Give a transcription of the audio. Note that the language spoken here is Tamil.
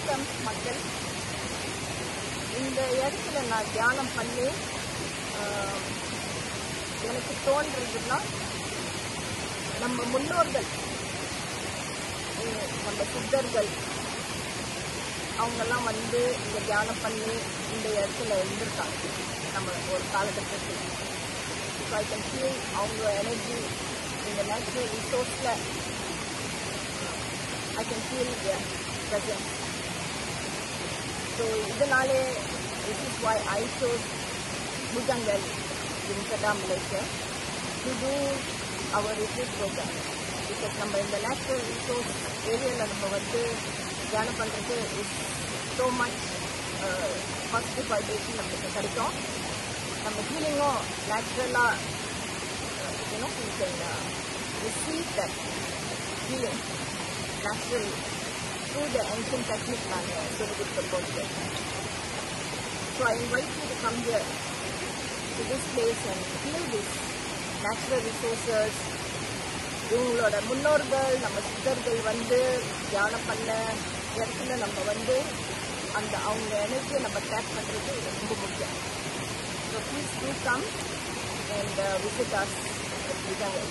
வணக்கம் மக்கள். இந்த இடத்துல நான் தியானம் பண்ணி எனக்கு தோன்றதுன்னா, நம்ம முன்னோர்கள், நம்ம சித்தர்கள் அவங்கெல்லாம் வந்து இங்கே தியானம் பண்ணி இந்த இடத்துல இருந்திருக்காங்க நம்ம ஒரு காலகட்டத்தில். ஸோ ஐ கேன் ஃபீல் அவங்க எனர்ஜி இந்த natural ரிசோர்ஸில் I can feel their presence. So இதனாலே this is why I chose Bhujangal in Kedah, Malaysia to do our retreat program. Because நம்ம இந்த natural resource ஏரியாவில் நம்ம வந்து தியானம் பண்ணுறது is so much positive vibration நமக்கு கிடைக்கும். நம்ம ஹீலிங்கும் நேச்சுரலாக we can receive that healing naturally through the ancient technique நாங்கள் சொல்லிக் கொடுத்துருக்கோம். So I invite you to come here to this place and feel this natural resources. இவங்களோட முன்னோர்கள் நம்ம சித்தர்கள் வந்து தியானம் பண்ண இடத்துல நம்ம வந்து அந்த அவங்க எனர்ஜியை நம்ம டேப் பண்ணுறது ரொம்ப முக்கியம். So please do come and visit us at Bhujangal.